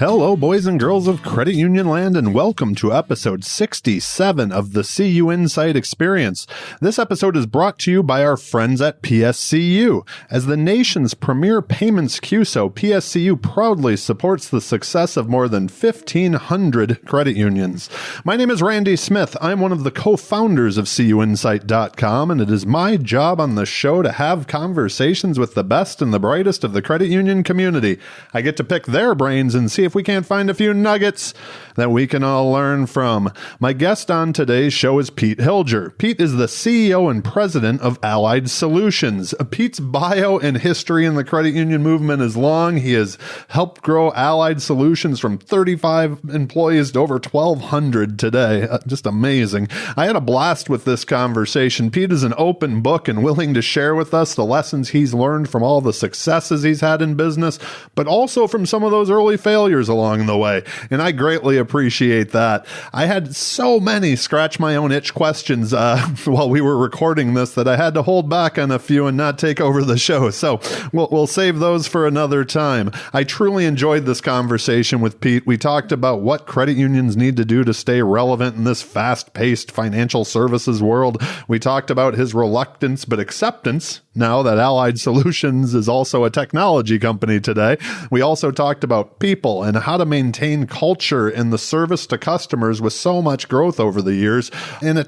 Hello, boys and girls of Credit Union Land, and welcome to episode 67 of the CUInsight Experience. This episode is brought to you by our friends at PSCU. As the nation's premier payments CUSO, PSCU proudly supports the success of more than 1,500 credit unions. My name is Randy Smith. I'm one of the co-founders of CUInsight.com, and it is my job on the show to have conversations with the best and the brightest of the credit union community. I get to pick their brains and see if we can't find a few nuggets that we can all learn from. My guest on today's show is Pete Hilger. Pete is the CEO and president of Allied Solutions. Pete's bio and history in the credit union movement is long. He has helped grow Allied Solutions from 35 employees to over 1,200 today. Just amazing. I had a blast with this conversation. Pete is an open book and willing to share with us the lessons he's learned from all the successes he's had in business, but also from some of those early failures along the way, and I greatly appreciate that. I had so many scratch my own itch questions while we were recording this that I had to hold back on a few and not take over the show, so we'll save those for another time. I truly enjoyed this conversation with Pete. We talked about what credit unions need to do to stay relevant in this fast-paced financial services world. We talked about his reluctance but acceptance now that Allied Solutions is also a technology company today. We also talked about people and how to maintain culture in the service to customers with so much growth over the years, and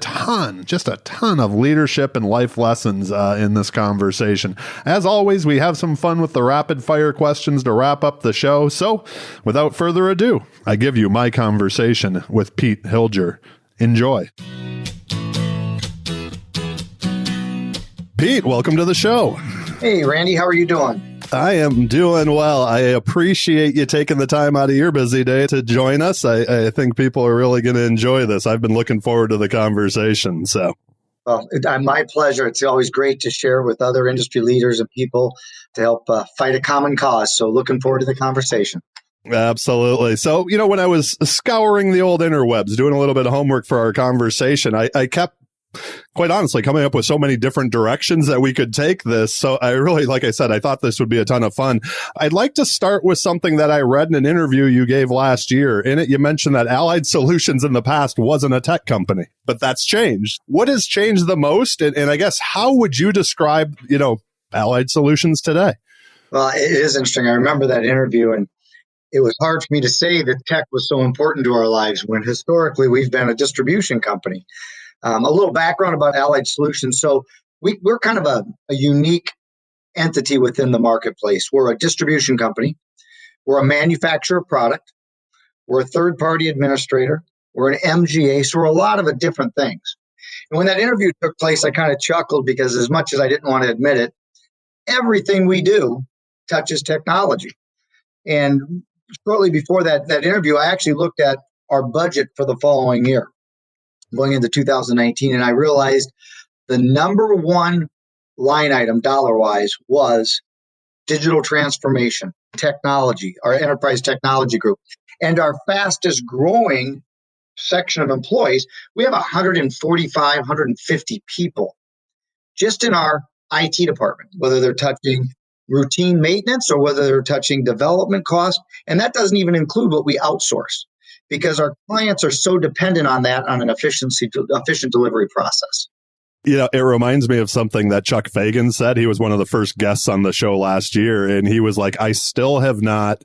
just a ton of leadership and life lessons in this conversation. As always, we have some fun with the rapid fire questions to wrap up the show. So without further ado, I give you my conversation with Pete Hilger. Enjoy. Pete, welcome to the show. Hey, Randy, how are you doing? I am doing well. I appreciate you taking the time out of your busy day to join us. I think people are really going to enjoy this. I've been looking forward to the conversation. Well, my pleasure. It's always great to share with other industry leaders and people to help fight a common cause. So looking forward to the conversation. Absolutely. So, when I was scouring the old interwebs, doing a little bit of homework for our conversation, I kept, quite honestly, coming up with so many different directions that we could take this. So I really, like I said, I thought this would be a ton of fun. I'd like to start with something that I read in an interview you gave last year. In it, you mentioned that Allied Solutions in the past wasn't a tech company, but that's changed. What has changed the most? And I guess, how would you describe, Allied Solutions today? Well, it is interesting. I remember that interview, and it was hard for me to say that tech was so important to our lives when historically we've been a distribution company. A little background about Allied Solutions. So we're kind of a unique entity within the marketplace. We're a distribution company. We're a manufacturer of product. We're a third-party administrator. We're an MGA. So we're a lot of different things. And when that interview took place, I kind of chuckled because as much as I didn't want to admit it, everything we do touches technology. And shortly before that interview, I actually looked at our budget for the following year, going into 2019, and I realized the number one line item dollar-wise was digital transformation, technology, our enterprise technology group. And our fastest growing section of employees, we have 145, 150 people just in our IT department, whether they're touching routine maintenance or whether they're touching development costs. And that doesn't even include what we outsource, because our clients are so dependent on that, on an efficient delivery process. It reminds me of something that Chuck Fagan said. He was one of the first guests on the show last year, and he was like, I still have not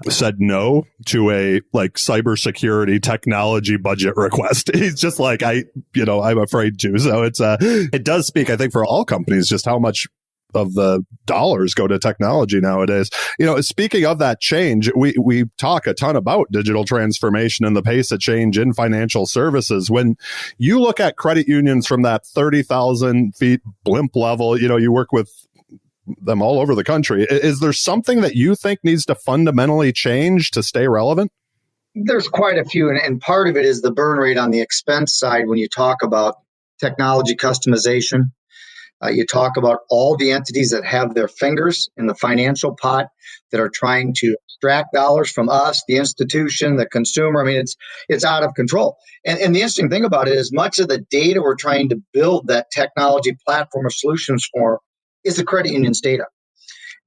said no to a cybersecurity technology budget request. He's just like, I'm afraid to. So it does speak, I think, for all companies, just how much of the dollars go to technology nowadays. Speaking of that change, we talk a ton about digital transformation and the pace of change in financial services. When you look at credit unions from that 30,000 feet blimp level, you work with them all over the country. Is there something that you think needs to fundamentally change to stay relevant? There's quite a few, and part of it is the burn rate on the expense side when you talk about technology customization. You talk about all the entities that have their fingers in the financial pot that are trying to extract dollars from us, the institution, the consumer. I mean, it's out of control. And the interesting thing about it is much of the data we're trying to build that technology platform or solutions for is the credit union's data.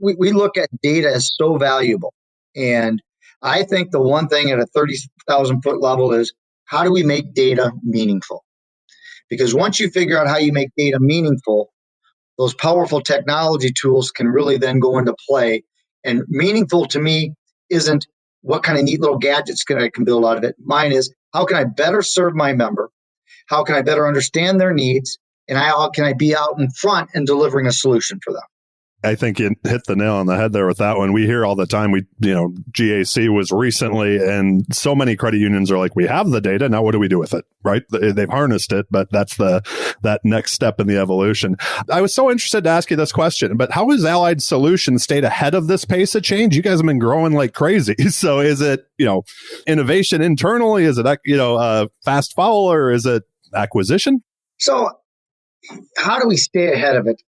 We look at data as so valuable. And I think the one thing at a 30,000 foot level is how do we make data meaningful? Because once you figure out how you make data meaningful, those powerful technology tools can really then go into play. And meaningful to me isn't what kind of neat little gadgets I can build out of it. Mine is how can I better serve my member? How can I better understand their needs? And how can I be out in front and delivering a solution for them? I think you hit the nail on the head there with that one. We hear all the time, GAC was recently, and so many credit unions are like, we have the data. Now what do we do with it? Right? They've harnessed it, but that's that next step in the evolution. I was so interested to ask you this question, but how has Allied Solutions stayed ahead of this pace of change? You guys have been growing like crazy. So is it, innovation internally? Is it, fast follower? Is it acquisition? So how do we stay ahead of it?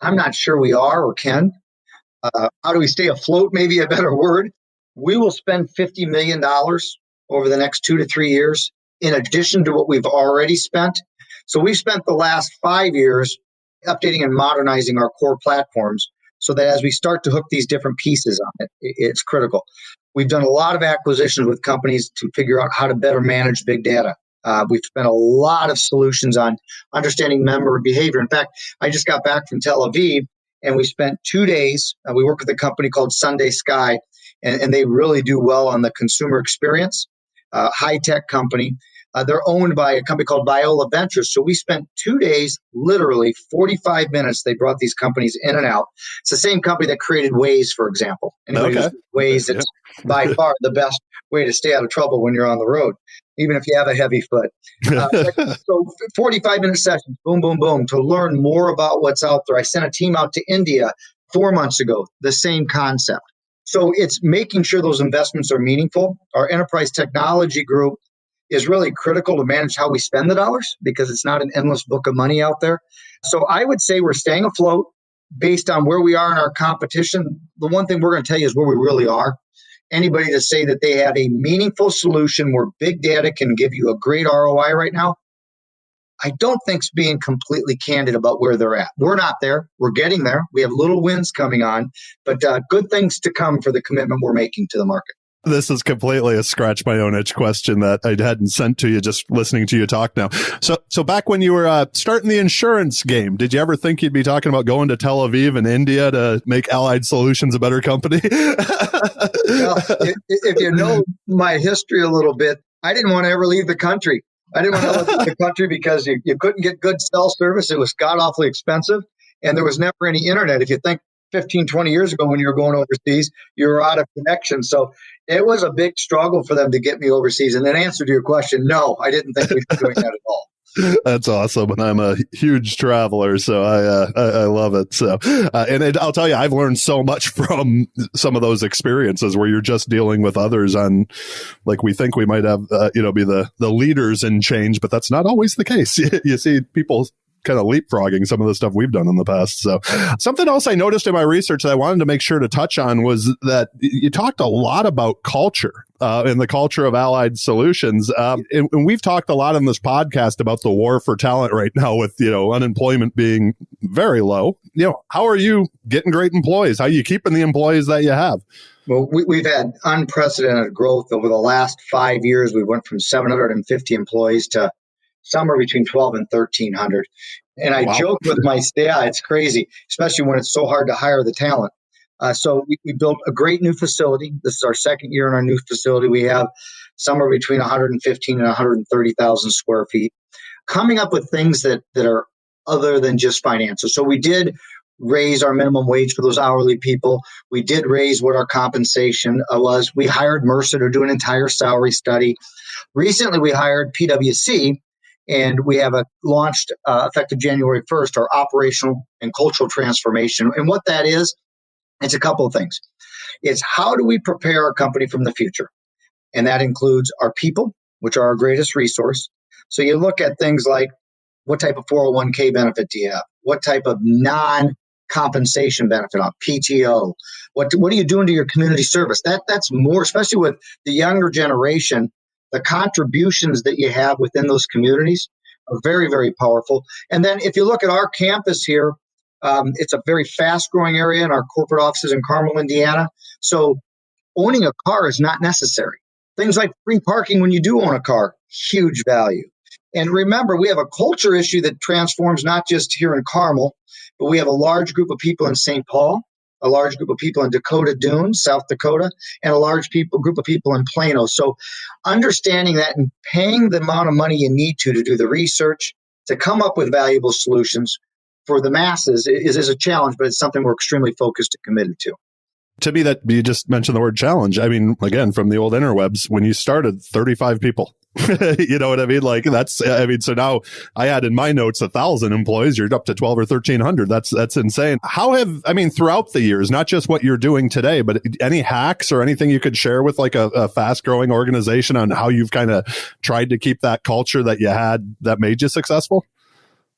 I'm not sure we are or can. How do we stay afloat? Maybe a better word. We will spend $50 million over the next 2 to 3 years in addition to what we've already spent. So we've spent the last 5 years updating and modernizing our core platforms so that as we start to hook these different pieces on it, it's critical. We've done a lot of acquisitions with companies to figure out how to better manage big data. We've spent a lot of solutions on understanding member behavior. In fact, I just got back from Tel Aviv, and we spent 2 days. We work with a company called Sunday Sky, and they really do well on the consumer experience, high-tech company. They're owned by a company called Viola Ventures. So we spent 2 days, literally 45 minutes. They brought these companies in and out. It's the same company that created Waze, for example. Anybody who's Waze, it's by far the best way to stay out of trouble when you're on the road, even if you have a heavy foot. So 45-minute sessions, boom, boom, boom, to learn more about what's out there. I sent a team out to India 4 months ago, the same concept. So it's making sure those investments are meaningful. Our enterprise technology group is really critical to manage how we spend the dollars because it's not an endless book of money out there. So I would say we're staying afloat based on where we are in our competition. The one thing we're going to tell you is where we really are. Anybody to say that they have a meaningful solution where big data can give you a great ROI right now, I don't think's being completely candid about where they're at. We're not there. We're getting there. We have little wins coming on, but good things to come for the commitment we're making to the market. This is completely a scratch my own itch question that I hadn't sent to you just listening to you talk now. So back when you were starting the insurance game, did you ever think you'd be talking about going to Tel Aviv and India to make Allied Solutions a better company? Well, if you know my history a little bit, I didn't want to ever leave the country. I didn't want to leave the country because you couldn't get good cell service. It was god-awfully expensive, and there was never any internet. If you think 15, 20 years ago when you were going overseas, you were out of connection. So it was a big struggle for them to get me overseas. And in answer to your question, no, I didn't think we'd be doing that at all. That's awesome. And I'm a huge traveler, so I love it. So, and I'll tell you, I've learned so much from some of those experiences where you're just dealing with others on, like, we think we might have, be the leaders in change, but that's not always the case. You see people kind of leapfrogging some of the stuff we've done in the past. So something else I noticed in my research that I wanted to make sure to touch on was that you talked a lot about culture and the culture of Allied Solutions. And we've talked a lot on this podcast about the war for talent right now with, unemployment being very low. How are you getting great employees? How are you keeping the employees that you have? Well, we've had unprecedented growth over the last 5 years. We went from 750 employees to somewhere between 12 and 1,300. And I joke with my staff, it's crazy, especially when it's so hard to hire the talent. So we built a great new facility. This is our second year in our new facility. We have somewhere between 115 and 130,000 square feet, coming up with things that are other than just financial. So we did raise our minimum wage for those hourly people. We did raise what our compensation was. We hired Mercer to do an entire salary study. Recently, we hired PwC, and we have launched effective January 1st, our operational and cultural transformation. And what that is, it's a couple of things. It's how do we prepare our company from the future? And that includes our people, which are our greatest resource. So you look at things like what type of 401k benefit do you have? What type of non-compensation benefit on PTO? What are you doing to your community service? That's more, especially with the younger generation. The contributions that you have within those communities are very, very powerful. And then if you look at our campus here, it's a very fast-growing area in our corporate offices in Carmel, Indiana. So owning a car is not necessary. Things like free parking when you do own a car, huge value. And remember, we have a culture issue that transforms not just here in Carmel, but we have a large group of people in St. Paul, a large group of people in Dakota Dunes, South Dakota, and a large group of people in Plano. So understanding that and paying the amount of money you need to do the research, to come up with valuable solutions for the masses is a challenge, but it's something we're extremely focused and committed to. To me, that you just mentioned the word challenge. I mean, again, from the old interwebs, when you started, 35 people. You know what I mean? Like so now I add in my notes 1,000 employees. You're up to 12 or 1,300. That's insane. Throughout the years, not just what you're doing today, but any hacks or anything you could share with like a fast growing organization on how you've kind of tried to keep that culture that you had that made you successful?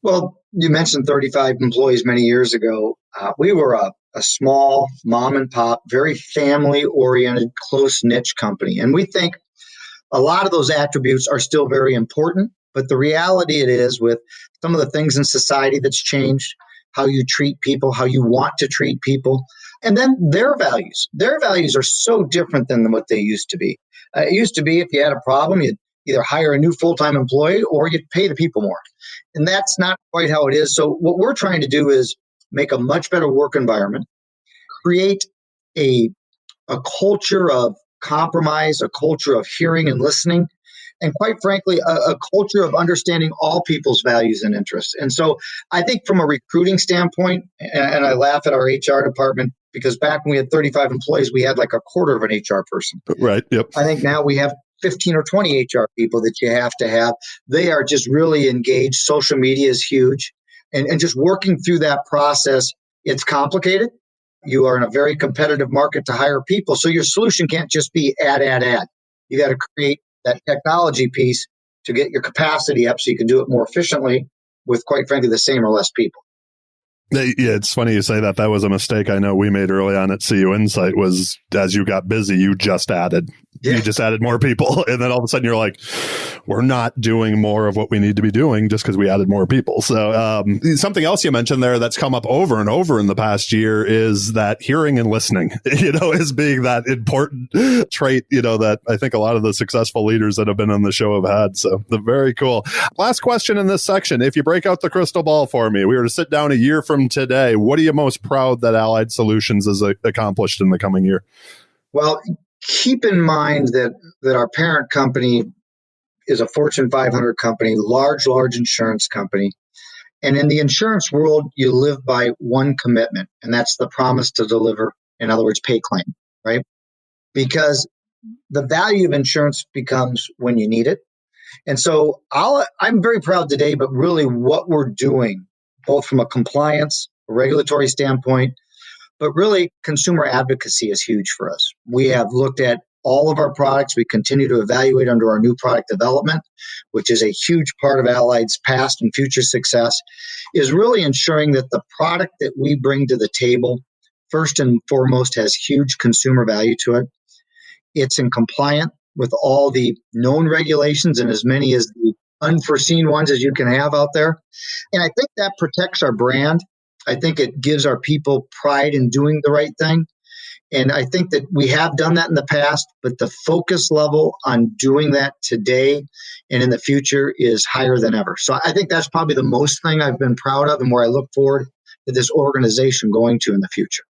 Well, you mentioned 35 employees many years ago. We were a small mom and pop, very family oriented, close niche company. And we think a lot of those attributes are still very important, but the reality it is with some of the things in society that's changed, how you treat people, how you want to treat people, and then their values. Their values are so different than what they used to be. It used to be if you had a problem, you'd either hire a new full-time employee or you'd pay the people more. And that's not quite how it is. So what we're trying to do is make a much better work environment, create a culture of compromise, a culture of hearing and listening, and quite frankly, a culture of understanding all people's values and interests. And so I think from a recruiting standpoint, and I laugh at our HR department, because back when we had 35 employees, we had like a quarter of an HR person. Right. Yep. I think now we have 15 or 20 HR people that you have to have. They are just really engaged. Social media is huge. And just working through that process, it's complicated. You are in a very competitive market to hire people. So your solution can't just be add. You got to create that technology piece to get your capacity up so you can do it more efficiently with, quite frankly, the same or less people. Yeah, it's funny you say that. That was a mistake I know we made early on at CUInsight was as you got busy, you just added. Yeah. You just added more people. And then all of a sudden you're like, we're not doing more of what we need to be doing just because we added more people. So something else you mentioned there that's come up over and over in the past year is that hearing and listening, is being that important trait, that I think a lot of the successful leaders that have been on the show have had. So very cool. Last question in this section. If you break out the crystal ball for me, we were to sit down a year from today. What are you most proud that Allied Solutions has accomplished in the coming year? Well, keep in mind that our parent company is a Fortune 500 company, large insurance company. And in the insurance world, you live by one commitment, and that's the promise to deliver. In other words, pay claim, right? Because the value of insurance becomes when you need it. And so I'm very proud today, but really what we're doing, both from a compliance, a regulatory standpoint, but really consumer advocacy is huge for us. We have looked at all of our products. We continue to evaluate under our new product development, which is a huge part of Allied's past and future success, is really ensuring that the product that we bring to the table, first and foremost, has huge consumer value to it. It's in compliant with all the known regulations and as many as the unforeseen ones as you can have out there. And I think that protects our brand. I think it gives our people pride in doing the right thing. And I think that we have done that in the past, but the focus level on doing that today and in the future is higher than ever. So I think that's probably the most thing I've been proud of and where I look forward to this organization going to in the future.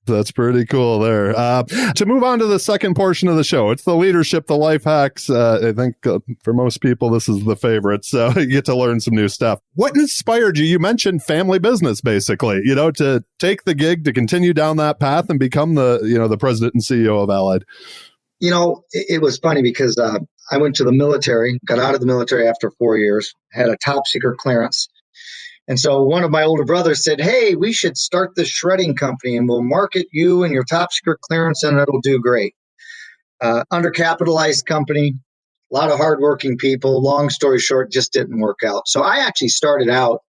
That's pretty cool there. To move on to the second portion of the show, it's the leadership, the life hacks. I think for most people, this is the favorite. So you get to learn some new stuff. What inspired you? You mentioned family business, basically, to take the gig, to continue down that path and become the president and CEO of Allied. It was funny because I went to the military, got out of the military after 4 years, had a top secret clearance. And so one of my older brothers said, hey, we should start this shredding company and we'll market you and your top secret clearance and it'll do great. Undercapitalized company, a lot of hardworking people. Long story short, just didn't work out. So I actually started out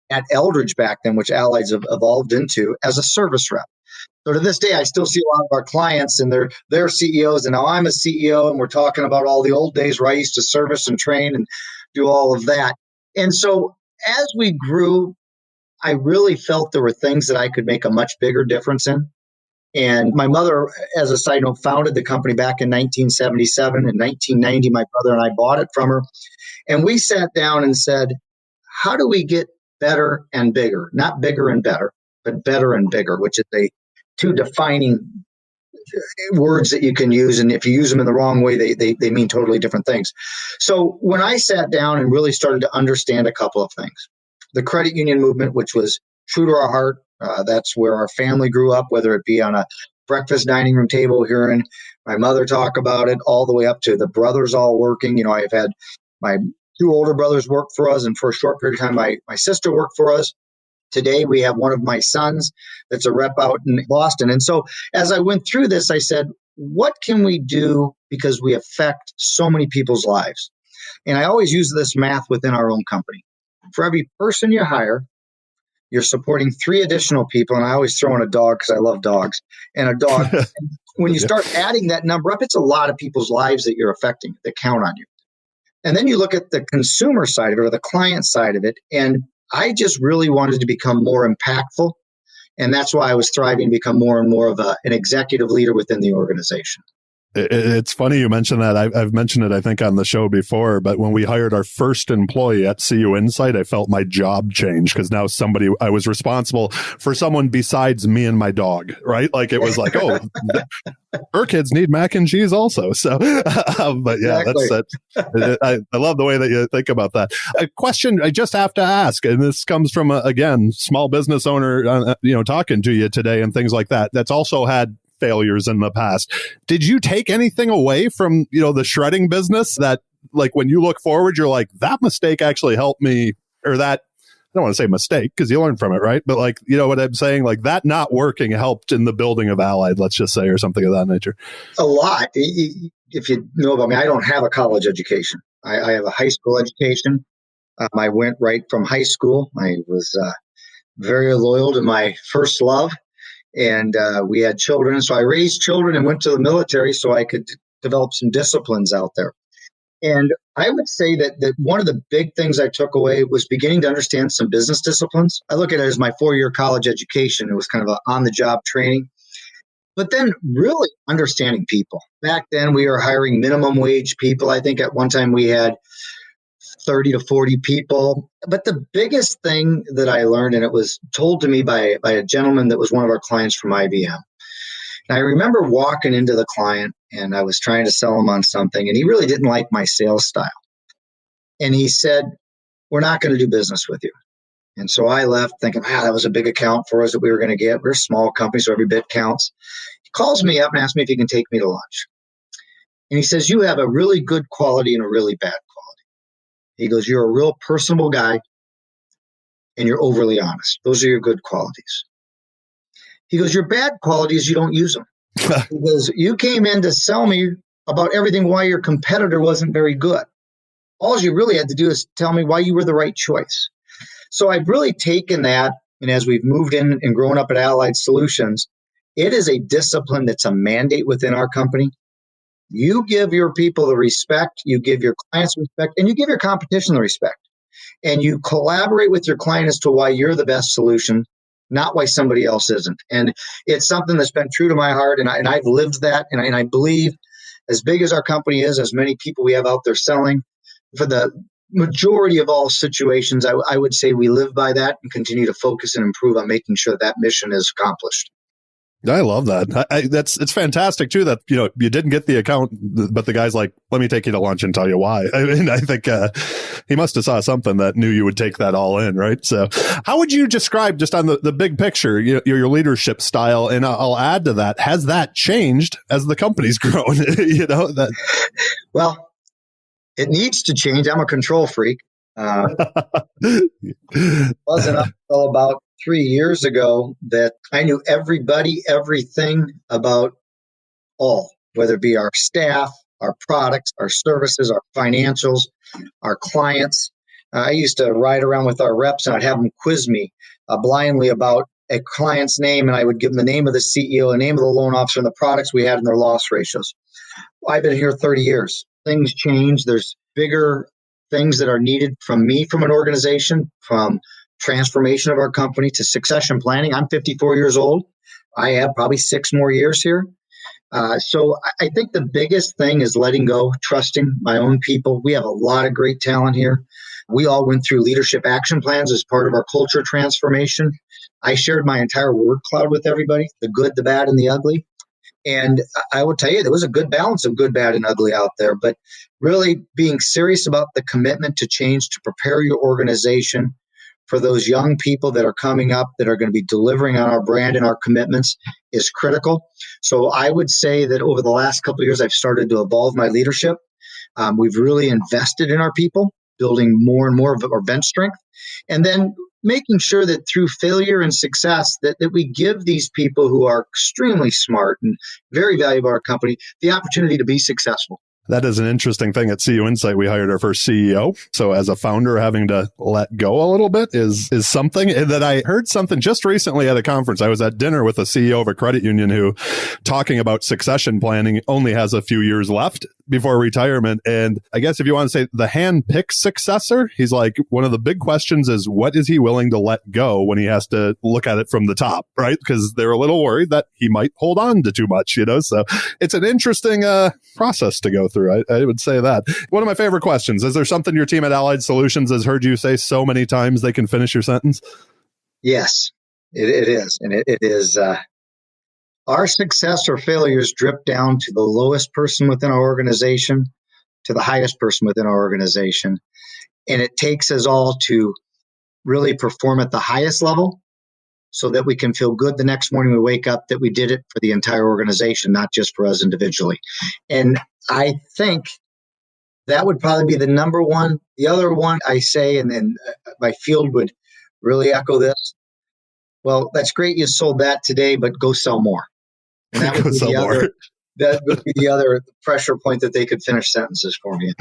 at Eldridge back then, which Allied's have evolved into, as a service rep. So to this day, I still see a lot of our clients and their CEOs. And now I'm a CEO and we're talking about all the old days where I used to service and train and do all of that. And so as we grew, I really felt there were things that I could make a much bigger difference in. And my mother, as a side note, founded the company back in 1977. In 1990, my brother and I bought it from her. And we sat down and said, how do we get better and bigger? Not bigger and better, but better and bigger, which is two defining words that you can use. And if you use them in the wrong way, they mean totally different things. So when I sat down and really started to understand a couple of things, the credit union movement, which was true to our heart, that's where our family grew up, whether it be on a breakfast dining room table, hearing my mother talk about it, all the way up to the brothers all working. I've had my two older brothers work for us, and for a short period of time, my sister worked for us. Today, we have one of my sons that's a rep out in Boston. And so as I went through this, I said, what can we do because we affect so many people's lives? And I always use this math within our own company. For every person you hire, you're supporting 3 additional people. And I always throw in a dog because I love dogs. And a dog, when you start adding that number up, it's a lot of people's lives that you're affecting that count on you. And then you look at the consumer side of it or the client side of it. And I just really wanted to become more impactful. And that's why I was thriving to become more and more of an executive leader within the organization. It's funny you mentioned that. I've mentioned it, I think, on the show before, but when we hired our first employee at CUInsight, I felt my job change because now I was responsible for someone besides me and my dog, right? Like it was like, oh, her kids need mac and cheese also. So, but yeah, exactly. I love the way that you think about that. A question I just have to ask, and this comes from, again, small business owner, talking to you today and things like that. That's also had failures in the past. Did you take anything away from, the shredding business that, like, when you look forward, you're like, that mistake actually helped me, or that, I don't want to say mistake because you learn from it, right? But like, you know what I'm saying? Like that not working helped in the building of Allied, let's just say, or something of that nature. A lot. If you know about me, I don't have a college education. I have a high school education. I went right from high school. I was very loyal to my first love. And we had children. So I raised children and went to the military so I could develop some disciplines out there. And I would say that one of the big things I took away was beginning to understand some business disciplines. I look at it as my 4-year college education. It was kind of an on-the-job training. But then really understanding people. Back then, we were hiring minimum wage people. I think at one time we had 30 to 40 people. But the biggest thing that I learned, and it was told to me by a gentleman that was one of our clients from IBM. And I remember walking into the client and I was trying to sell him on something, and he really didn't like my sales style. And he said, we're not going to do business with you. And so I left thinking, that was a big account for us that we were going to get. We're a small company, so every bit counts. He calls me up and asks me if he can take me to lunch. And he says, you have a really good quality and a really bad quality. He goes, you're a real personable guy and you're overly honest. Those are your good qualities. He goes, your bad quality is you don't use them. He goes, you came in to sell me about everything why your competitor wasn't very good. All you really had to do is tell me why you were the right choice. So I've really taken that, and as we've moved in and grown up at Allied Solutions, it is a discipline that's a mandate within our company. You give your people the respect, you give your clients respect, and you give your competition the respect. And you collaborate with your client as to why you're the best solution, not why somebody else isn't. And it's something that's been true to my heart, and I've lived that. And I believe as big as our company is, as many people we have out there selling, for the majority of all situations, I would say we live by that and continue to focus and improve on making sure that mission is accomplished. I love that. It's fantastic too that, you didn't get the account, but the guy's like, let me take you to lunch and tell you why. I mean, I think he must have saw something that knew you would take that all in, right? So how would you describe, just on the big picture, your leadership style? And I'll add to that, has that changed as the company's grown? Well, it needs to change. I'm a control freak. Wasn't up until about 3 years ago that I knew everybody, everything about all, whether it be our staff, our products, our services, our financials, our clients. I used to ride around with our reps and I'd have them quiz me blindly about a client's name, and I would give them the name of the CEO, the name of the loan officer, and the products we had and their loss ratios. I've been here 30 years. Things change. There's bigger things that are needed from me, from an organization, from transformation of our company to succession planning. I'm 54 years old. I have probably 6 more years here. So I think the biggest thing is letting go, trusting my own people. We have a lot of great talent here. We all went through leadership action plans as part of our culture transformation. I shared my entire word cloud with everybody, the good, the bad, and the ugly. And I will tell you, there was a good balance of good, bad, and ugly out there. But really being serious about the commitment to change, to prepare your organization for those young people that are coming up that are going to be delivering on our brand and our commitments is critical. So I would say that over the last couple of years, I've started to evolve my leadership. We've really invested in our people, building more and more of our bench strength, and then making sure that through failure and success that we give these people who are extremely smart and very valuable to our company the opportunity to be successful. That is an interesting thing. At CUInsight, we hired our first CEO. So as a founder, having to let go a little bit is something. And that I heard something just recently at a conference. I was at dinner with a CEO of a credit union who, talking about succession planning, only has a few years left before retirement. And I guess if you want to say the hand-picked successor, he's like, one of the big questions is, what is he willing to let go when he has to look at it from the top, right? Because they're a little worried that he might hold on to too much, So it's an interesting process to go through. I would say that. One of my favorite questions, is there something your team at Allied Solutions has heard you say so many times they can finish your sentence? Yes, it is. And it is, our success or failures drip down to the lowest person within our organization to the highest person within our organization. And it takes us all to really perform at the highest level so that we can feel good the next morning we wake up that we did it for the entire organization, not just for us individually. And I think that would probably be the number one. The other one I say, and then my field would really echo this. Well, that's great you sold that today, but go sell more. And that would be the other. That would be the other pressure point that they could finish sentences for me.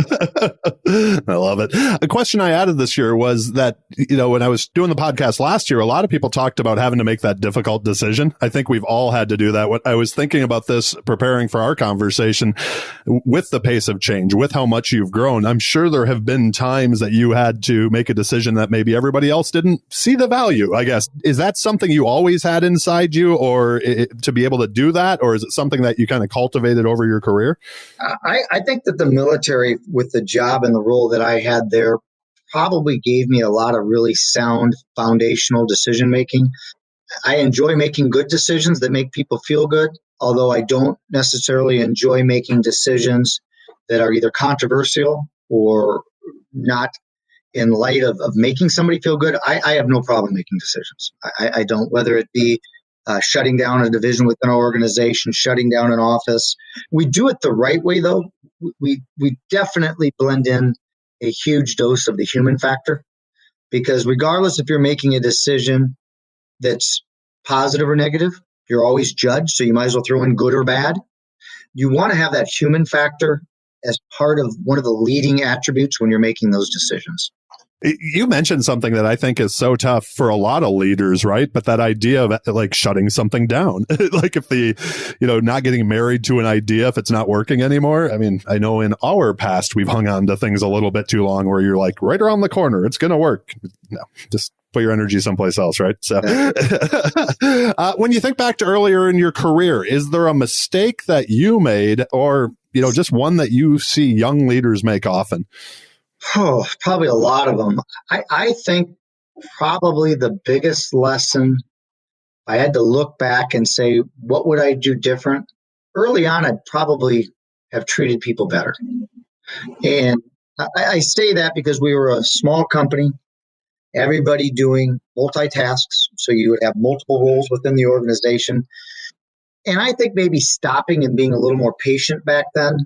I love it. A question I added this year was that, when I was doing the podcast last year, a lot of people talked about having to make that difficult decision. I think we've all had to do that. What I was thinking about this, preparing for our conversation, with the pace of change, with how much you've grown, I'm sure there have been times that you had to make a decision that maybe everybody else didn't see the value, I guess. Is that something you always had inside you, or to be able to do that? Or is it something that you kind of cultivated over your career? I think that the military, with the job and the role that I had there, probably gave me a lot of really sound foundational decision making. I enjoy making good decisions that make people feel good, although I don't necessarily enjoy making decisions that are either controversial or not in light of making somebody feel good. I have no problem making decisions. I don't, whether it be shutting down a division within our organization, shutting down an office. We do it the right way, though. We definitely blend in a huge dose of the human factor, because regardless if you're making a decision that's positive or negative, you're always judged, so you might as well throw in good or bad. You want to have that human factor as part of one of the leading attributes when you're making those decisions. You mentioned something that I think is so tough for a lot of leaders, right? But that idea of like shutting something down, like if not getting married to an idea, if it's not working anymore. I mean, I know in our past, we've hung on to things a little bit too long where you're like, right around the corner, it's going to work. No, just put your energy someplace else, right? So when you think back to earlier in your career, is there a mistake that you made, or, just one that you see young leaders make often? Oh, probably a lot of them. I think probably the biggest lesson, I had to look back and say, what would I do different? Early on, I'd probably have treated people better. And I say that because we were a small company, everybody doing multitasks. So you would have multiple roles within the organization. And I think maybe stopping and being a little more patient back then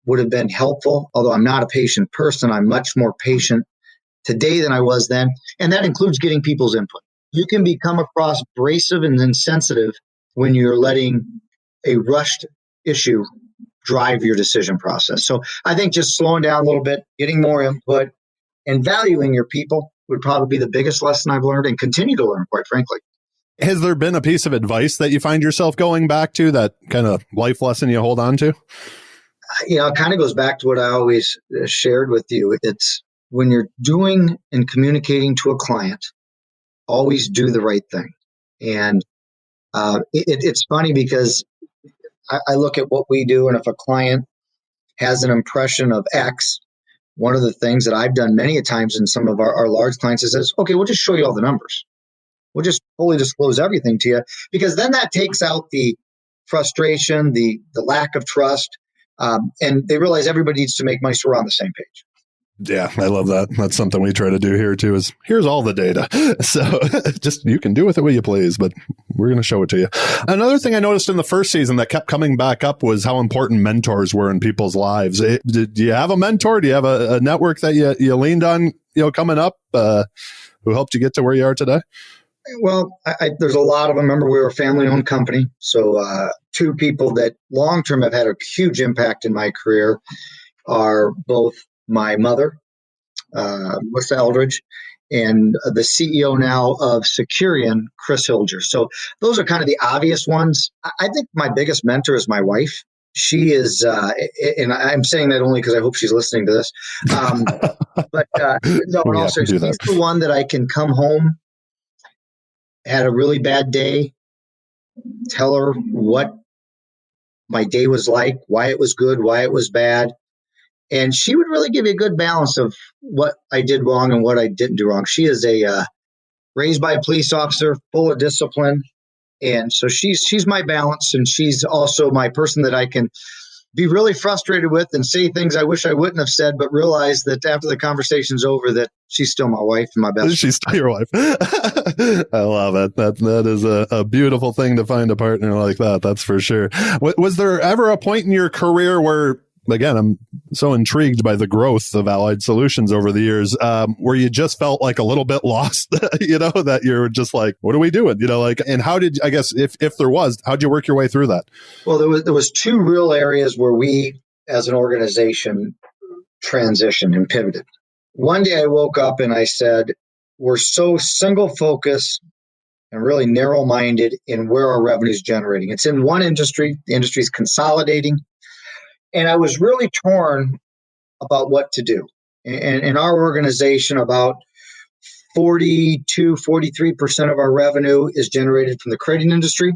would have been helpful. Although I'm not a patient person, I'm much more patient today than I was then. And that includes getting people's input. You can become across abrasive and insensitive when you're letting a rushed issue drive your decision process. So I think just slowing down a little bit, getting more input, and valuing your people would probably be the biggest lesson I've learned and continue to learn, quite frankly. Has there been a piece of advice that you find yourself going back to, that kind of life lesson you hold on to? It kind of goes back to what I always shared with you. It's when you're doing and communicating to a client, always do the right thing. And It's funny because I look at what we do, and if a client has an impression of X, one of the things that I've done many a times in some of our large clients is, okay, we'll just show you all the numbers. We'll just fully disclose everything to you, because then that takes out the frustration, the lack of trust, and they realize everybody needs to make money, so we're on the same page. Yeah, I love that. That's something we try to do here too, is here's all the data. So just, you can do with it what you please, but we're going to show it to you. Another thing I noticed in the first season that kept coming back up was how important mentors were in people's lives. Do you have a mentor? Do you have a network that you leaned on, coming up, who helped you get to where you are today? Well, there's a lot of them. Remember, we were a family-owned company. So two people that long-term have had a huge impact in my career are both my mother, Melissa Eldridge, and the CEO now of CUInsight, Pete Hilger. So those are kind of the obvious ones. I think my biggest mentor is my wife. She is, and I'm saying that only because I hope she's listening to this. But no, and also she's the one that I can come home, had a really bad day, tell her what my day was like, why it was good, why it was bad. And she would really give you a good balance of what I did wrong and what I didn't do wrong. She is raised by a police officer, full of discipline. And so she's my balance. And she's also my person that I can be really frustrated with and say things I wish I wouldn't have said, but realize that after the conversation's over, that she's still my wife and my best friend. She's still your wife. I love it. That is a beautiful thing to find a partner like that. That's for sure. Was there ever a point in your career where, again, I'm so intrigued by the growth of Allied Solutions over the years, where you just felt like a little bit lost, that you're just like, what are we doing? And how did, I guess, if there was, how'd you work your way through that? Well, there was two real areas where we, as an organization, transitioned and pivoted. One day I woke up and I said, we're so single focused and really narrow minded in where our revenue is generating. It's in one industry. The industry is consolidating. And I was really torn about what to do. And in our organization, about 43% of our revenue is generated from the credit industry,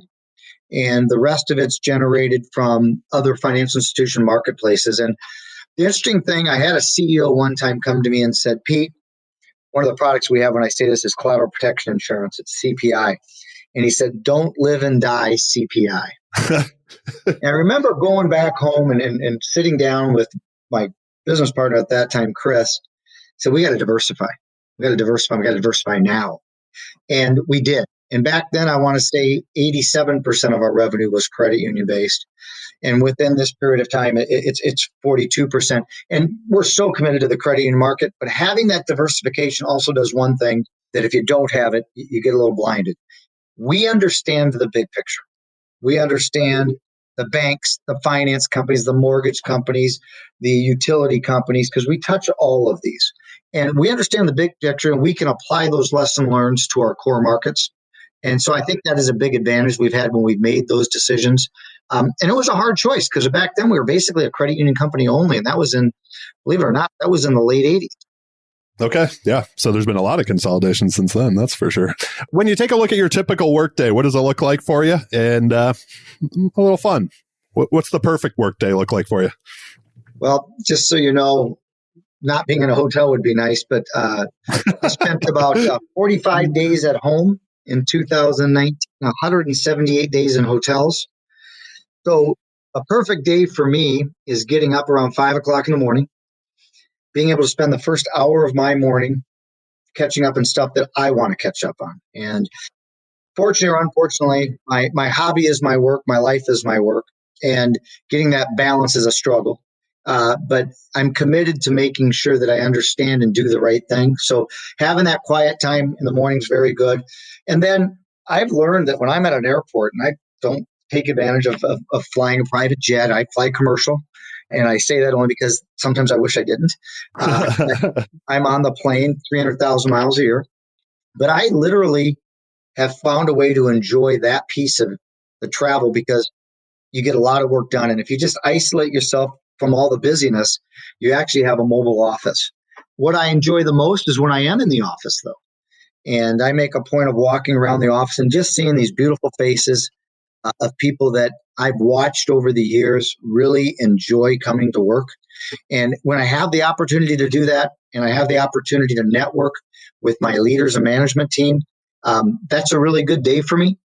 and the rest of it's generated from other financial institution marketplaces. And the interesting thing, I had a CEO one time come to me and said, Pete, one of the products we have when I say this is collateral protection insurance. It's CPI. And he said, don't live and die CPI. And I remember going back home and sitting down with my business partner at that time, Chris, said, we got to diversify. We got to diversify now. And we did. And back then, I want to say 87% of our revenue was credit union based. And within this period of time, it's 42%. And we're so committed to the credit union market. But having that diversification also does one thing that if you don't have it, you get a little blinded. We understand the big picture. We understand the banks, the finance companies, the mortgage companies, the utility companies, because we touch all of these. And we understand the big picture, and we can apply those lessons learned to our core markets. And so I think that is a big advantage we've had when we've made those decisions. And it was a hard choice because back then we were basically a credit union company only. And that was believe it or not, that was in the late 80s. Okay. Yeah. So there's been a lot of consolidation since then. That's for sure. When you take a look at your typical workday, what does it look like for you? And a little fun. What's the perfect workday look like for you? Well, just so you know, not being in a hotel would be nice, but I spent about 45 days at home in 2019, 178 days in hotels. So a perfect day for me is getting up around 5 o'clock in the morning, being able to spend the first hour of my morning catching up on stuff that I want to catch up on. And fortunately or unfortunately, my hobby is my work. My life is my work. And getting that balance is a struggle. But I'm committed to making sure that I understand and do the right thing. So having that quiet time in the morning is very good. And then I've learned that when I'm at an airport, and I don't take advantage of flying a private jet, I fly commercial. And I say that only because sometimes I wish I didn't. I'm on the plane 300,000 miles a year. But I literally have found a way to enjoy that piece of the travel because you get a lot of work done. And if you just isolate yourself from all the busyness, you actually have a mobile office. What I enjoy the most is when I am in the office, though. And I make a point of walking around the office and just seeing these beautiful faces of people that I've watched over the years really enjoy coming to work. And when I have the opportunity to do that, and I have the opportunity to network with my leaders and management team, that's a really good day for me.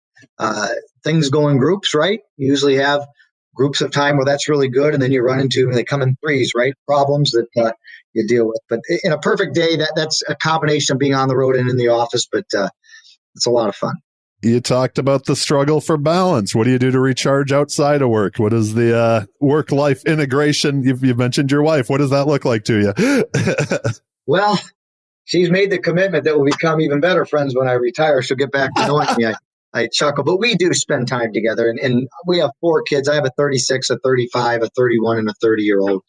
Things go in groups, right? You usually have groups of time where that's really good, and then you run into, they come in threes, right? Problems that you deal with. But in a perfect day, that's a combination of being on the road and in the office, but it's a lot of fun. You talked about the struggle for balance. What do you do to recharge outside of work? What is the work-life integration? You've mentioned your wife. What does that look like to you? Well, she's made the commitment that we'll become even better friends when I retire. She'll get back to knowing me. I chuckle, but we do spend time together. And we have 4 kids. I have a 36, a 35, a 31, and a 30-year-old.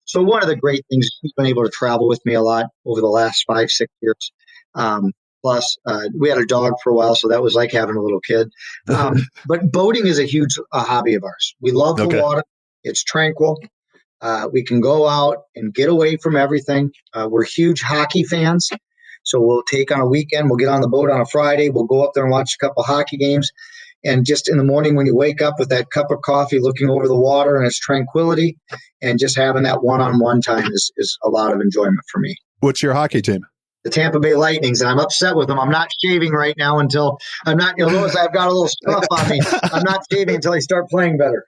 So one of the great things is she's been able to travel with me a lot over the last 5, 6 years. Plus, we had a dog for a while, so that was like having a little kid. But boating is a huge hobby of ours. We love the water. It's tranquil. We can go out and get away from everything. We're huge hockey fans. So we'll take on a weekend. We'll get on the boat on a Friday. We'll go up there and watch a couple hockey games. And just in the morning when you wake up with that cup of coffee, looking over the water and its tranquility, and just having that one-on-one time is a lot of enjoyment for me. What's your hockey team? The Tampa Bay Lightnings, and I'm upset with them. I'm not shaving right now until I'm not, notice I've got a little scruff on me. I'm not shaving until I start playing better.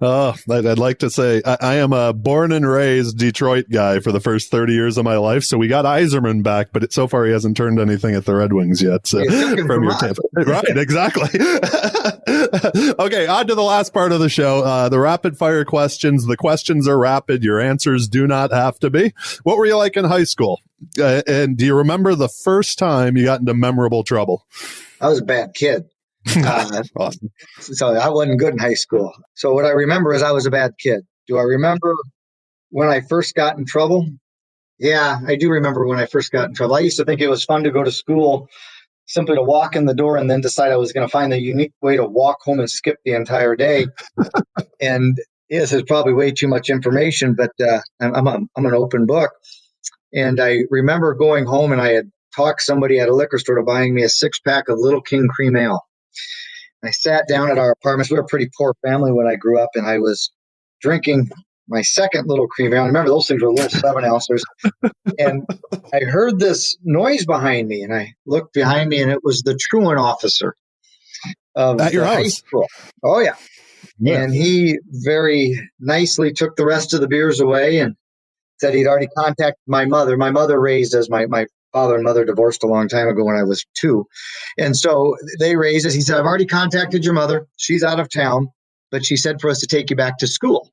Oh, I'd like to say I am a born and raised Detroit guy for the first 30 years of my life. So we got Yzerman back, but so far he hasn't turned anything at the Red Wings yet. So from your Tampa, right? Exactly. Okay, on to the last part of the show. The rapid fire questions. The questions are rapid. Your answers do not have to be. What were you like in high school? And do you remember the first time you got into memorable trouble? I was a bad kid. Awesome. So I wasn't good in high school. So what I remember is I was a bad kid. Do I remember when I first got in trouble? Yeah, I do remember when I first got in trouble. I used to think it was fun to go to school simply to walk in the door and then decide I was going to find the unique way to walk home and skip the entire day. And yes, it's probably way too much information, but I'm an open book. And I remember going home and I had talked somebody at a liquor store to buying me a 6-pack of Little King Cream Ale. I sat down at our apartments. We were a pretty poor family when I grew up, and I was drinking my second Little Cream Ale. I remember those things were little 7-ounces. And I heard this noise behind me, and I looked behind me, and it was the truant officer of at your the house. high school. Oh, yeah. And he very nicely took the rest of the beers away and said he'd already contacted my mother. My mother raised as my father and mother divorced a long time ago when I was 2. And so they raised us. He said, I've already contacted your mother. She's out of town, but she said for us to take you back to school.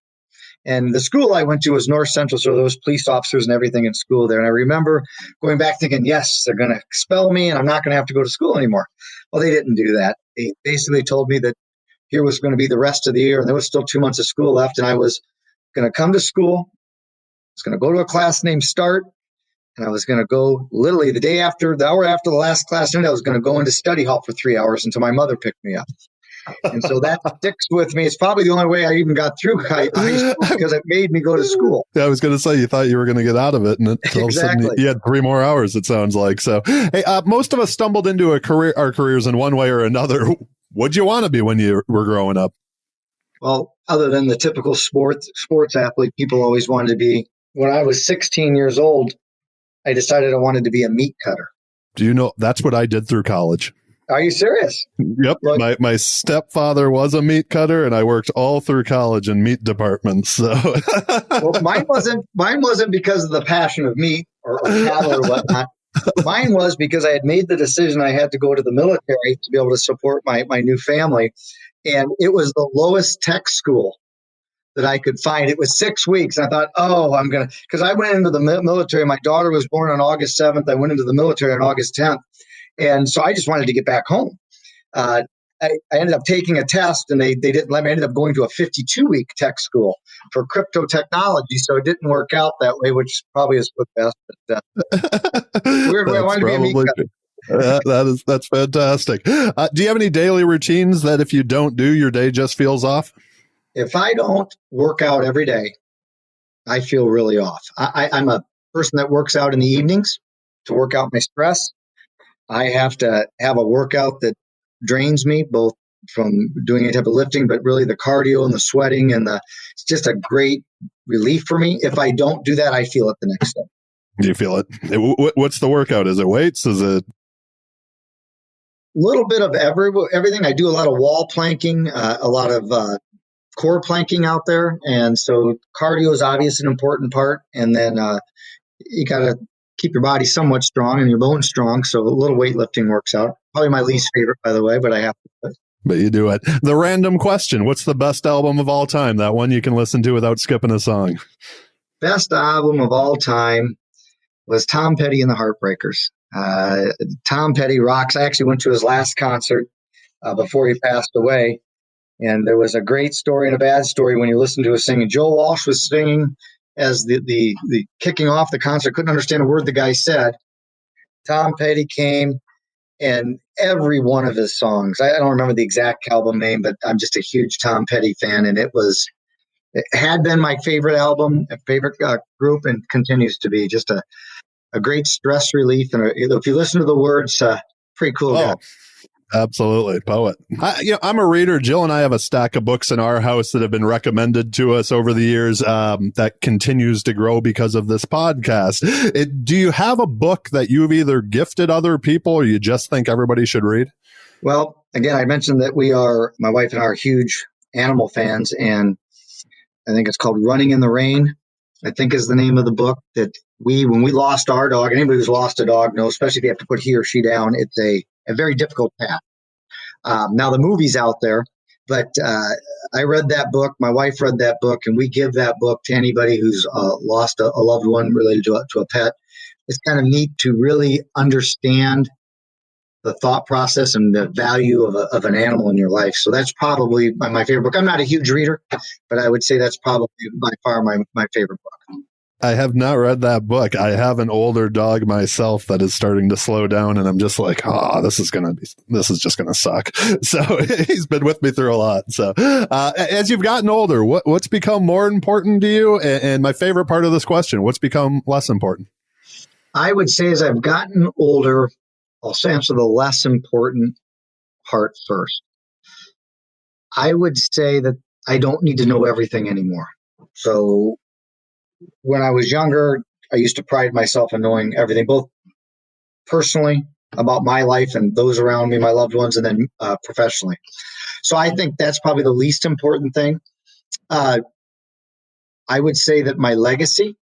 And the school I went to was North Central, so there was police officers and everything in school there. And I remember going back thinking, yes, they're going to expel me and I'm not going to have to go to school anymore. Well, they didn't do that. They basically told me that here was going to be the rest of the year and there was still 2 months of school left. And I was going to come to school. I was going to go to a class named START. And I was going to go literally the hour after the last class ended, I was going to go into study hall for 3 hours until my mother picked me up. And so that sticks with me. It's probably the only way I even got through high school because it made me go to school. Yeah, I was going to say, you thought you were going to get out of it, and all of a sudden you had 3 more hours, it sounds like. So, hey, most of us stumbled into our careers in one way or another. What'd you want to be when you were growing up? Well, other than the typical sports athlete people always wanted to be, when I was 16 years old, I decided I wanted to be a meat cutter. Do you know that's what I did through college? Are you serious? Yep. Look, my stepfather was a meat cutter, and I worked all through college in meat departments. So, well, mine wasn't because of the passion of meat or cattle or whatnot. Mine was because I had made the decision I had to go to the military to be able to support my new family, and it was the lowest tech school that I could find. It was 6 weeks. I thought, because I went into the military. My daughter was born on August 7th. I went into the military on August 10th. And so I just wanted to get back home. I ended up taking a test and they didn't let me. I ended up going to a 52-week tech school for crypto technology. So it didn't work out that way, which probably is for the best. But weird way I wanted to be a meat cutter. That's fantastic. Do you have any daily routines that if you don't do, your day just feels off? If I don't work out every day, I feel really off. I'm a person that works out in the evenings to work out my stress. I have to have a workout that drains me, both from doing any type of lifting, but really the cardio and the sweating it's just a great relief for me. If I don't do that, I feel it the next day. Do you feel it? What's the workout? Is it weights? Is it? Little bit of everything. I do a lot of wall planking, a lot of core planking out there. And so cardio is obviously an important part. And then you got to keep your body somewhat strong and your bones strong. So a little weightlifting works out. Probably my least favorite, by the way, but I have to do it. But you do it. The random question. What's the best album of all time? That one you can listen to without skipping a song. Best album of all time was Tom Petty and the Heartbreakers. Tom Petty rocks. I actually went to his last concert before he passed away. And there was a great story and a bad story when you listen to his singing. Joe Walsh was singing as the kicking off the concert, couldn't understand a word the guy said. Tom Petty came, and every one of his songs, I don't remember the exact album name, but I'm just a huge Tom Petty fan, and it had been my favorite album, a favorite group, and continues to be just a great stress relief. And if you listen to the words, pretty cool guy. Absolutely. Poet. I'm a reader. Jill and I have a stack of books in our house that have been recommended to us over the years that continues to grow because of this podcast. Do you have a book that you've either gifted other people or you just think everybody should read? Well, again, I mentioned that my wife and I are huge animal fans, and I think it's called Running in the Rain, I think is the name of the book. That when we lost our dog, anybody who's lost a dog knows, especially if you have to put he or she down, it's a very difficult path. Now the movie's out there, but I read that book. My wife read that book, and we give that book to anybody who's lost a loved one related to a pet. It's kind of neat to really understand the thought process and the value of an animal in your life. So that's probably my favorite book. I'm not a huge reader, but I would say that's probably by far my favorite book. I have not read that book. I have an older dog myself that is starting to slow down, and I'm just like, this is just gonna suck. So he's been with me through a lot. So as you've gotten older, what's become more important to you? And my favorite part of this question, what's become less important? I would say as I've gotten older, I'll answer the less important part first. I would say that I don't need to know everything anymore. So when I was younger, I used to pride myself in knowing everything, both personally about my life and those around me, my loved ones, and then professionally. So I think that's probably the least important thing. I would say that my legacy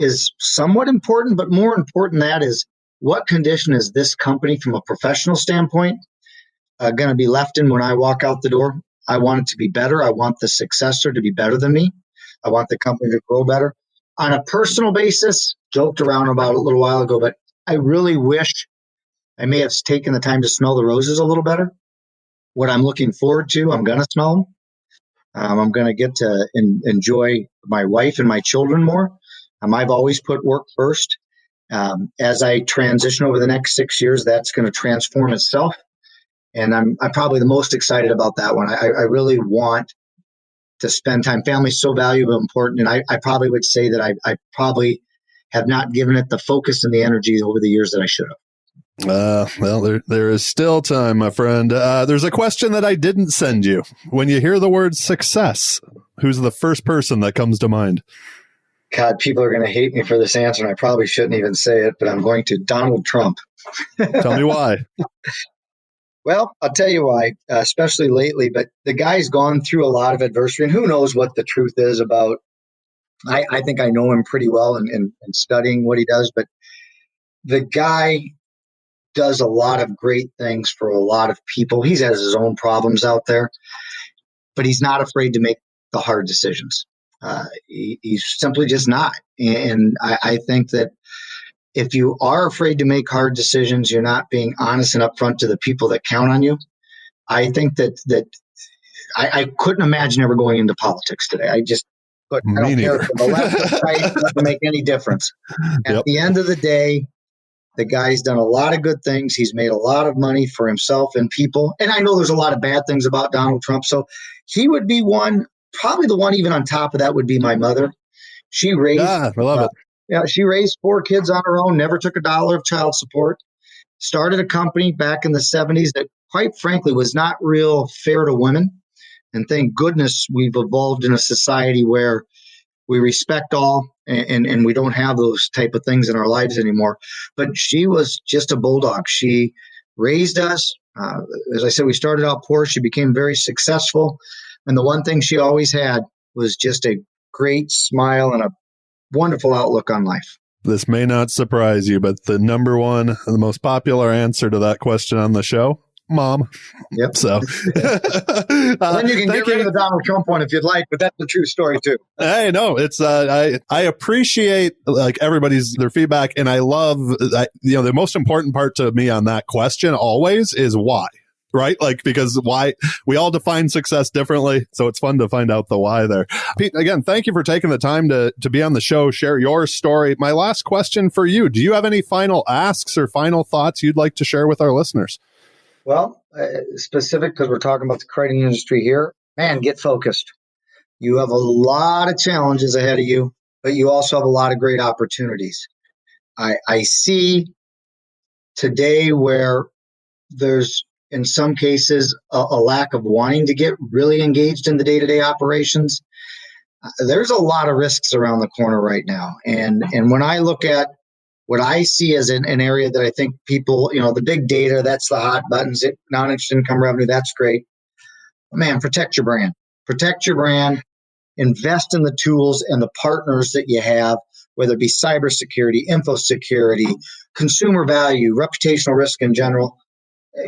is somewhat important, but more important than that is what condition is this company from a professional standpoint going to be left in when I walk out the door? I want it to be better. I want the successor to be better than me. I want the company to grow better. On a personal basis, joked around about it a little while ago, but I really wish I may have taken the time to smell the roses a little better. What I'm looking forward to, I'm going to smell them. I'm going to get to enjoy my wife and my children more. I've always put work first. As I transition over the next 6 years, that's going to transform itself. And I'm probably the most excited about that one. I really want to spend time. Family is so valuable and important. And I probably would say that I probably have not given it the focus and the energy over the years that I should have. Well, there is still time, my friend. There's a question that I didn't send you. When you hear the word success, who's the first person that comes to mind? God, people are going to hate me for this answer, and I probably shouldn't even say it, but I'm going to Donald Trump. Tell me why. Well, I'll tell you why, especially lately, but the guy's gone through a lot of adversity, and who knows what the truth is about. I think I know him pretty well in studying what he does, but the guy does a lot of great things for a lot of people. He has his own problems out there, but he's not afraid to make the hard decisions. He's simply just not. And I think that if you are afraid to make hard decisions, you're not being honest and upfront to the people that count on you. I think that I couldn't imagine ever going into politics today. I don't care if the left or right, it doesn't make any difference. At the end of the day, the guy's done a lot of good things. He's made a lot of money for himself and people. And I know there's a lot of bad things about Donald Trump. So he would be one. Probably the one even on top of that would be my mother. She raised, I love it. Yeah, she raised 4 kids on her own, never took $1 of child support. started a company back in the 70s that, quite frankly, was not real fair to women. And thank goodness we've evolved in a society where we respect all and we don't have those type of things in our lives anymore. But she was just a bulldog. She raised us. As I said, we started out poor. She became very successful. And the one thing she always had was just a great smile and a wonderful outlook on life. This may not surprise you, but the number one, the most popular answer to that question on the show, Mom. Yep. So then you can get rid of the Donald Trump one if you'd like, but that's a true story too. Hey, no, it's I appreciate like everybody's their feedback, and I love the most important part to me on that question always is why. Right? Like, because why we all define success differently. So it's fun to find out the why there. Pete, again, thank you for taking the time to be on the show, share your story. My last question for you, do you have any final asks or final thoughts you'd like to share with our listeners? Well, specific because we're talking about the credit industry here, man, get focused. You have a lot of challenges ahead of you, but you also have a lot of great opportunities. I see today where there's, in some cases, a lack of wanting to get really engaged in the day-to-day operations. There's a lot of risks around the corner right now. And when I look at what I see as an area that I think people, the big data, that's the hot buttons, non-interest income revenue, that's great. Man, protect your brand. Protect your brand. Invest in the tools and the partners that you have, whether it be cybersecurity, info security, consumer value, reputational risk in general.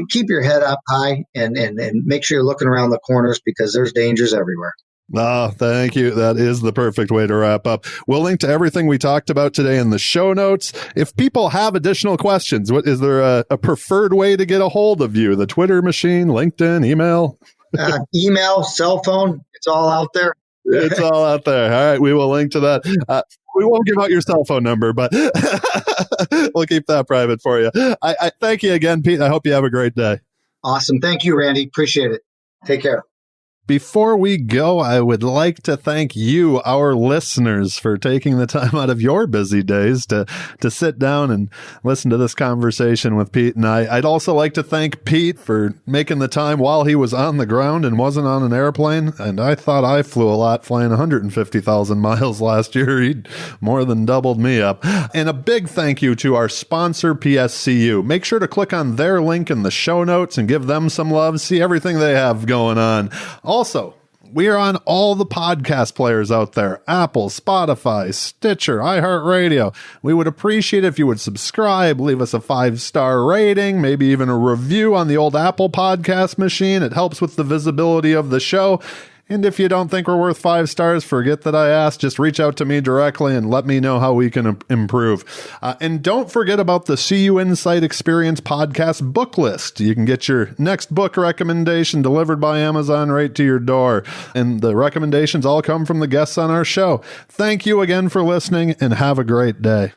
Keep your head up high and make sure you're looking around the corners because there's dangers everywhere. Oh, thank you. That is the perfect way to wrap up. We'll link to everything we talked about today in the show notes. If people have additional questions, what is there a preferred way to get a hold of you? The Twitter machine, LinkedIn, email? Email, cell phone, it's all out there. It's all out there. All right, we will link to that. We won't give out your cell phone number, but we'll keep that private for you. I thank you again, Pete. I hope you have a great day. Awesome. Thank you, Randy. Appreciate it. Take care. Before we go, I would like to thank you, our listeners, for taking the time out of your busy days to sit down and listen to this conversation with Pete and I. I'd also like to thank Pete for making the time while he was on the ground and wasn't on an airplane. And I thought I flew a lot, flying 150,000 miles last year. He more than doubled me up. And a big thank you to our sponsor, PSCU. Make sure to click on their link in the show notes and give them some love. See everything they have going on. Also, we are on all the podcast players out there: Apple, Spotify, Stitcher, iHeartRadio. We would appreciate it if you would subscribe, leave us a 5-star rating, maybe even a review on the old Apple podcast machine. It helps with the visibility of the show. And if you don't think we're worth 5 stars, forget that I asked. Just reach out to me directly and let me know how we can improve. And don't forget about the CUInsight Experience podcast book list. You can get your next book recommendation delivered by Amazon right to your door. And the recommendations all come from the guests on our show. Thank you again for listening and have a great day.